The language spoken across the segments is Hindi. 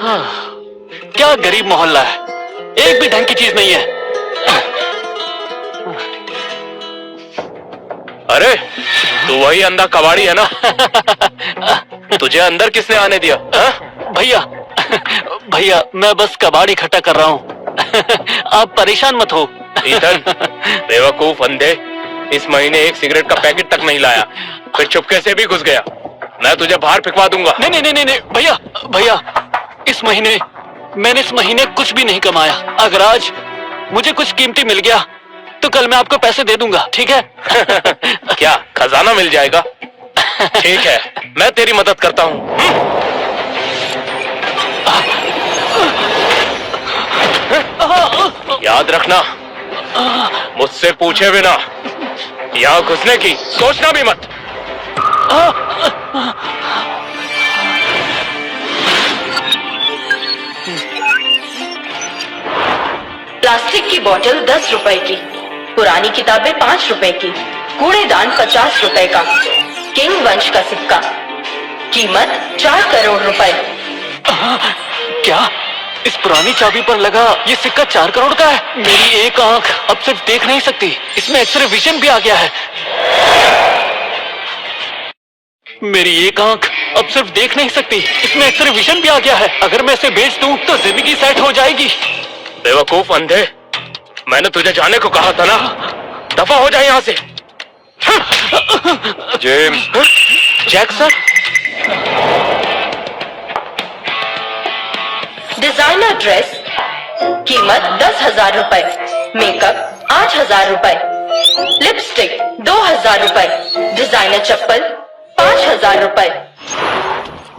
क्या गरीब मोहल्ला है, एक भी ढंग की चीज नहीं है। अरे तू वही अंधा कबाड़ी है ना? तुझे अंदर किसने आने दिया? भैया भैया मैं बस कबाड़ इकट्ठा कर रहा हूँ। आप परेशान मत हो। ईथन, बेवकूफ अंधे, इस महीने एक सिगरेट का पैकेट तक नहीं लाया, फिर चुपके से भी घुस गया। मैं तुझे बाहर फिकवा दूंगा। नहीं नहीं नहीं नहीं भैया भैया, इस महीने कुछ भी नहीं कमाया। अगर आज मुझे कुछ कीमती मिल गया तो कल मैं आपको पैसे दे दूंगा, ठीक है? क्या खजाना मिल जाएगा? ठीक है, मैं तेरी मदद करता हूँ। याद रखना, मुझसे पूछे बिना यहाँ घुसने की सोचना भी मत। प्लास्टिक की बोतल 10 रुपए की, पुरानी किताबें 5 रुपए की, कूड़ेदान 50 रुपए का, किंग वंश का सिक्का, कीमत 4 करोड़ रुपए। क्या इस पुरानी चाबी पर लगा ये सिक्का 4 करोड़ का है? मेरी एक आंख अब सिर्फ देख नहीं सकती, इसमें एक्सरे विजन भी आ गया है। मेरी एक आंख अब सिर्फ देख नहीं सकती, इसमें एक्सरे विजन भी आ गया है। अगर मैं इसे बेच दूं तो जिंदगी सेट हो जाएगी। बेवकूफ अंधे, मैंने तुझे जाने को कहा था ना, दफा हो जाए यहाँ से। जेम्स, जैक्सन, डिजाइनर ड्रेस कीमत 10,000 रुपए, मेकअप 8,000 रुपए, लिपस्टिक 2,000 रुपए, डिजाइनर चप्पल 5,000 रुपए।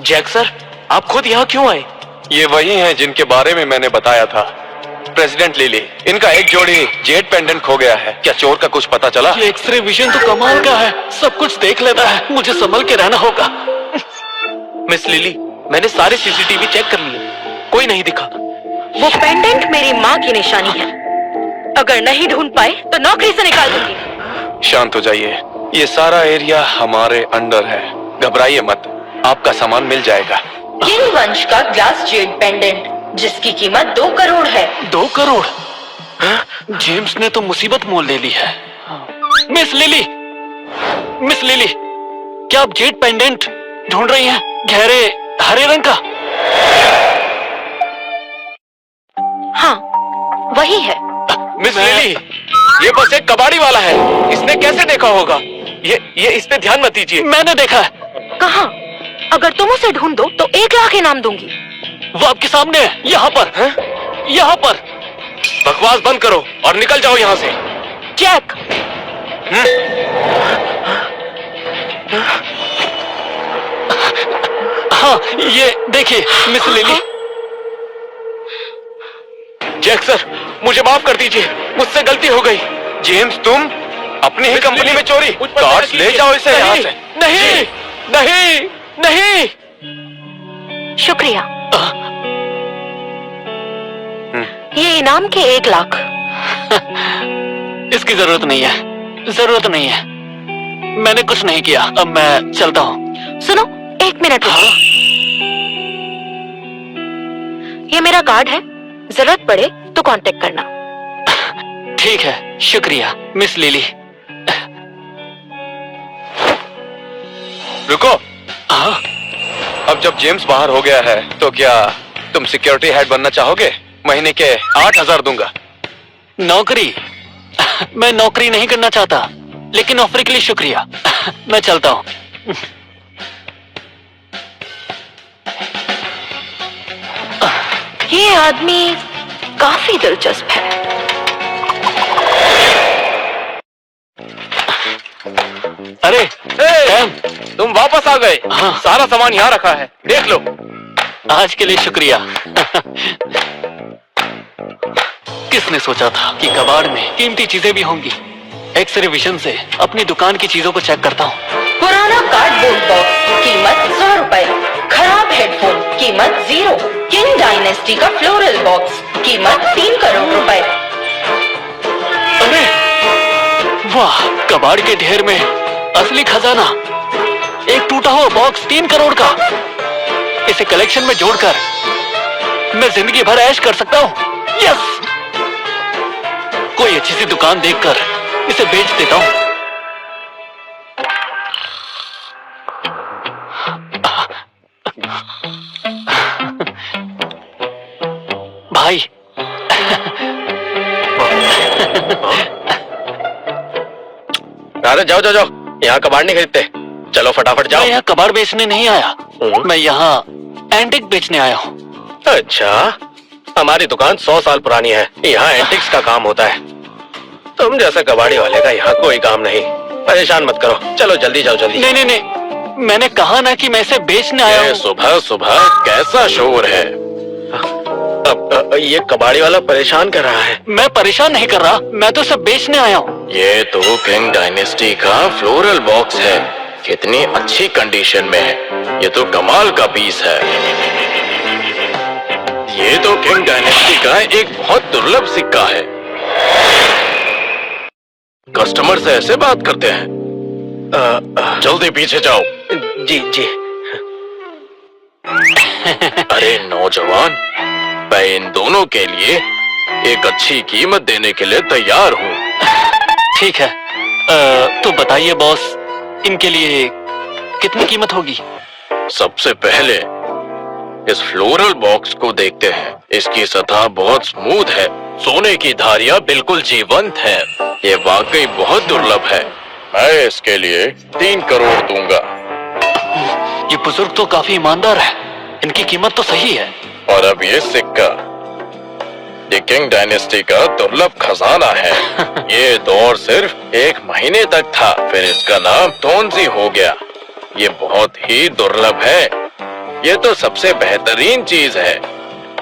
जैक सर, आप खुद यहाँ क्यों आए? ये वही हैं जिनके बारे में मैंने बताया था, प्रेसिडेंट लिली। इनका एक जोड़ी जेट पेंडेंट खो गया है। क्या चोर का कुछ पता चला? ये एक्सरे विजन तो कमाल का है, सब कुछ देख लेता है। मुझे संभल के रहना होगा। मिस लिली, मैंने सारे सीसीटीवी चेक कर लिए, कोई नहीं दिखा। वो पेंडेंट मेरी माँ की निशानी है, अगर नहीं ढूंढ पाए तो नौकरी से निकाल दूंगी। शांत हो जाइए, ये सारा एरिया हमारे अंडर है, घबराइए मत, आपका सामान मिल जाएगा। किंग वंश का ग्लास जेड पेंडेंट जिसकी कीमत 2 करोड़ है। 2 करोड़? जेम्स ने तो मुसीबत मोल ले ली है। मिस लिली, क्या आप जेड पेंडेंट ढूंढ रही हैं? गहरे हरे रंग का? हाँ, वही है। मिस लिली, ये बस एक कबाड़ी वाला है, इसने कैसे देखा होगा? ये इस पे ध्यान मत दीजिए। मैंने देखा है। कहाँ? अगर तुम उसे ढूंढ दो तो 1 लाख इनाम दूंगी। वो आपके सामने है, यहाँ पर है? यहाँ पर। बकवास बंद करो और निकल जाओ यहाँ से। जैक, हाँ, ये देखिए मिस लिली। जैक सर, मुझे माफ कर दीजिए, मुझसे गलती हो गई। जेम्स, तुम अपनी ही कंपनी में चोरी? कार्ड्स ले जाओ इसे यहाँ से। नहीं नहीं नहीं। शुक्रिया। ये इनाम के 1 लाख। इसकी जरूरत नहीं है, मैंने कुछ नहीं किया। अब मैं चलता हूँ। सुनो, 1 मिनट रुको। ये मेरा कार्ड है, जरूरत पड़े तो कांटेक्ट करना। ठीक है, शुक्रिया मिस लिली। रुको। अब जब जेम्स बाहर हो गया है तो क्या तुम सिक्योरिटी हेड बनना चाहोगे? महीने के 8,000 दूंगा। नौकरी? मैं नौकरी नहीं करना चाहता, लेकिन ऑफर के लिए शुक्रिया। मैं चलता हूँ। ये आदमी काफी दिलचस्प है। अरे तुम वापस आ गए। हाँ। सारा सामान यहाँ रखा है, देख लो। आज के लिए शुक्रिया। किसने सोचा था कि कबाड़ में कीमती चीजें भी होंगी। एक्सरे विजन से अपनी दुकान की चीजों को चेक करता हूँ। पुराना कार्डबोर्ड बॉक्स कीमत 100 रुपए, खराब हेडफोन कीमत 0, किंग डायनेस्टी का फ्लोरल बॉक्स कीमत 3 करोड़ रुपए। अरे वाह, कबाड़ के ढेर में असली खजाना। एक टूटा हुआ बॉक्स 3 करोड़ का। इसे कलेक्शन में जोड़कर मैं जिंदगी भर ऐश कर सकता हूँ। यस, कोई अच्छी सी दुकान देखकर इसे बेच देता हूँ। भाई, अरे जाओ जाओ जाओ, यहाँ कबाड़ नहीं खरीदते, चलो फटाफट जाओ। मैं यहाँ कबाड़ बेचने नहीं आया, मैं यहाँ एंटिक बेचने आया हूँ। अच्छा, हमारी दुकान 100 साल पुरानी है, यहाँ एंटिक्स का काम होता है। तुम जैसे कबाड़ी वाले का यहाँ कोई काम नहीं। परेशान मत करो, चलो जल्दी जाओ जल्दी। नहीं नहीं नहीं, मैंने कहा ना कि मैं इसे बेचने आया हूँ। सुबह सुबह कैसा शोर है। अब ये कबाड़ी वाला परेशान कर रहा है। मैं परेशान नहीं कर रहा, मैं तो इसे बेचने आया हूँ। ये तो किंग डायनेस्टी का फ्लोरल बॉक्स है, कितनी अच्छी कंडीशन में है। ये तो कमाल का पीस है। ये तो किंग डायनेस्टी का एक बहुत दुर्लभ सिक्का है। कस्टमर से ऐसे बात करते हैं। जल्दी पीछे जाओ। जी जी। अरे नौजवान, मैं इन दोनों के लिए एक अच्छी कीमत देने के लिए तैयार हूँ। ठीक है, तो बताइए बॉस, इनके लिए कितनी कीमत होगी? सबसे पहले इस फ्लोरल बॉक्स को देखते हैं। इसकी सतह बहुत स्मूथ है, सोने की धारियां बिल्कुल जीवंत हैं। ये वाकई बहुत दुर्लभ है। मैं इसके लिए 3 करोड़ दूंगा। ये बुजुर्ग तो काफी ईमानदार है, इनकी कीमत तो सही है। और अब ये सिक्का, ये किंग डायनेस्टी का दुर्लभ खजाना है। ये दौर सिर्फ 1 महीने तक था, फिर इसका नाम तोंजी हो गया। ये बहुत ही दुर्लभ है। ये तो सबसे बेहतरीन चीज है।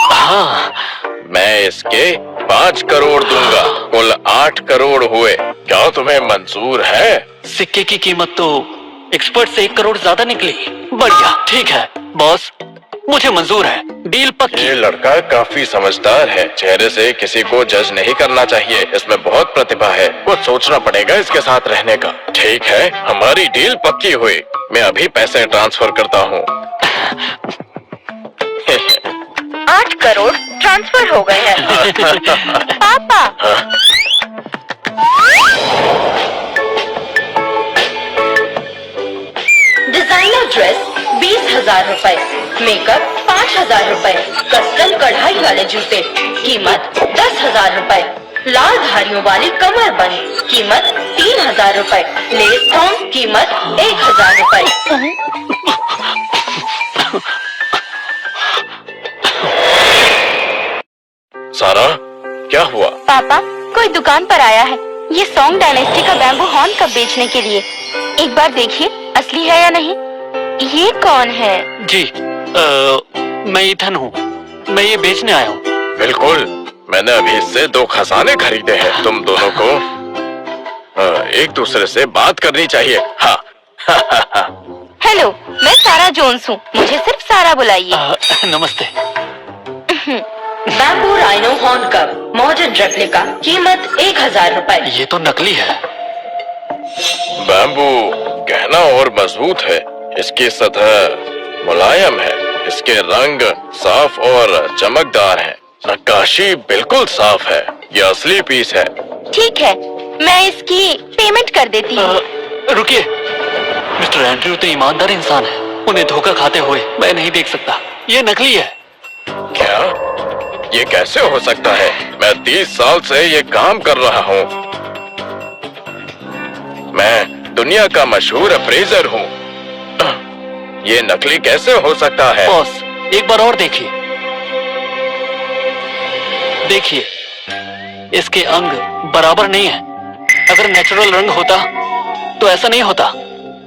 हाँ, मैं इसके 5 करोड़ दूंगा। कुल 8 करोड़ हुए। क्या तुम्हें मंजूर है? सिक्के की कीमत तो एक्सपर्ट से 1 करोड़ ज्यादा निकली। बढ़िया, ठीक है बॉस, मुझे मंजूर है, डील पक्की। ये लड़का काफी समझदार है। चेहरे से किसी को जज नहीं करना चाहिए। इसमें बहुत प्रतिभा है, कुछ सोचना पड़ेगा इसके साथ रहने का। ठीक है, हमारी डील पक्की हुई। मैं अभी पैसे ट्रांसफर करता हूँ। 8 करोड़ ट्रांसफर हो गए हैं। पापा, डिजाइनर ड्रेस 20,000 रुपए, मेकअप 5,000 रुपए, कस्टम कढ़ाई वाले जूते कीमत 10,000 रुपए, लाल धारियों वाली कमर बंद कीमत 3,000 रुपए, लेस थॉन्ग कीमत 1,000 रुपए। सारा, क्या हुआ? पापा, कोई दुकान पर आया है ये सॉन्ग डायनेस्टी का बैम्बू हॉर्न कप बेचने के लिए। एक बार देखिए असली है या नहीं। ये कौन है? जी, मैं ईथन हूँ, मैं ये बेचने आया हूँ। बिल्कुल, मैंने अभी इससे 2 खजाने खरीदे हैं। तुम दोनों को एक दूसरे से बात करनी चाहिए। हाँ। हेलो, मैं सारा जोन्स हूँ, मुझे सिर्फ सारा बुलाइए। नमस्ते। Bamboo rhino horn cup, modern replica, कीमत 1,000 रुपए। ये तो नकली है। बैम्बू गहना और मजबूत है। इसकी सतह मुलायम है। इसके रंग साफ और चमकदार है। नक्काशी बिल्कुल साफ है। ये असली पीस है। ठीक है, मैं इसकी पेमेंट कर देती हूँ। रुकिए, मिस्टर एंड्रयू तो ईमानदार इंसान है, उन्हें धोखा खाते हुए मैं नहीं देख सकता। ये नकली है। क्या? ये कैसे हो सकता है? मैं 30 साल से ये काम कर रहा हूँ। मैं दुनिया का मशहूर अप्रेजर हूँ। ये नकली कैसे हो सकता है? बॉस, एक बार और देखिए। देखिए, इसके अंग बराबर नहीं है। अगर नेचुरल रंग होता तो ऐसा नहीं होता।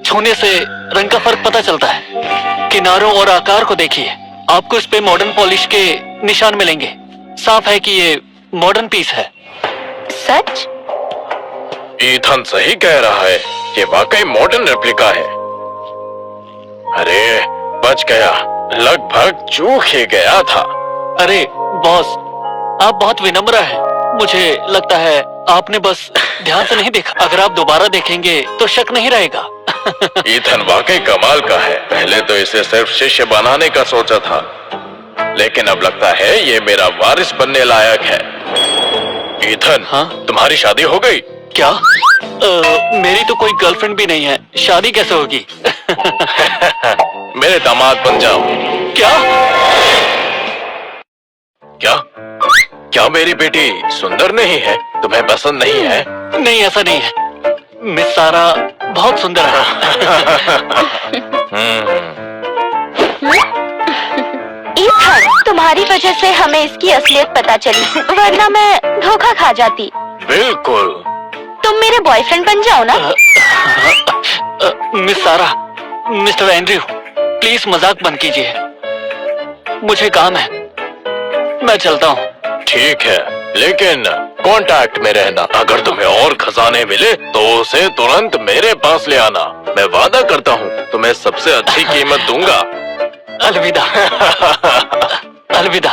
छूने से रंग का फर्क पता चलता है। किनारों और आकार को देखिए, आपको इस पे मॉडर्न पॉलिश के निशान मिलेंगे। साफ है कि ये मॉडर्न पीस है। सच? ईथन सही कह रहा है, ये वाकई मॉडर्न रेप्लिका है। अरे बच गया, लगभग चूक ही गया था। अरे बॉस, आप बहुत विनम्र हैं। मुझे लगता है आपने बस ध्यान से नहीं देखा। अगर आप दोबारा देखेंगे तो शक नहीं रहेगा। ईथन वाकई कमाल का है। पहले तो इसे सिर्फ शिष्य बनाने का सोचा था, लेकिन अब लगता है ये मेरा वारिस बनने लायक है। ईथन, हाँ? तुम्हारी शादी हो गई? क्या? मेरी तो कोई गर्लफ्रेंड भी नहीं है, शादी कैसे होगी? मेरे दामाद बन जाओ। क्या? क्या? क्या मेरी बेटी सुंदर नहीं है? तुम्हें पसंद नहीं है? नहीं, ऐसा नहीं है। मिस सारा बहुत सुंदर है। ईथन, तुम्हारी वजह से हमें इसकी असलियत पता चली, वरना मैं धोखा खा जाती। बिल्कुल। तुम मेरे बॉयफ्रेंड बन जाओ ना। मिस सारा, मिस्टर एंड्रयू, प्लीज मजाक बंद कीजिए। मुझे काम है, मैं चलता हूँ। ठीक है, लेकिन कांटेक्ट में रहना। अगर तुम्हें और खजाने मिले तो उसे तुरंत मेरे पास ले आना। मैं वादा करता हूँ तुम्हें सबसे अच्छी कीमत दूंगा। अलविदा। अलविदा।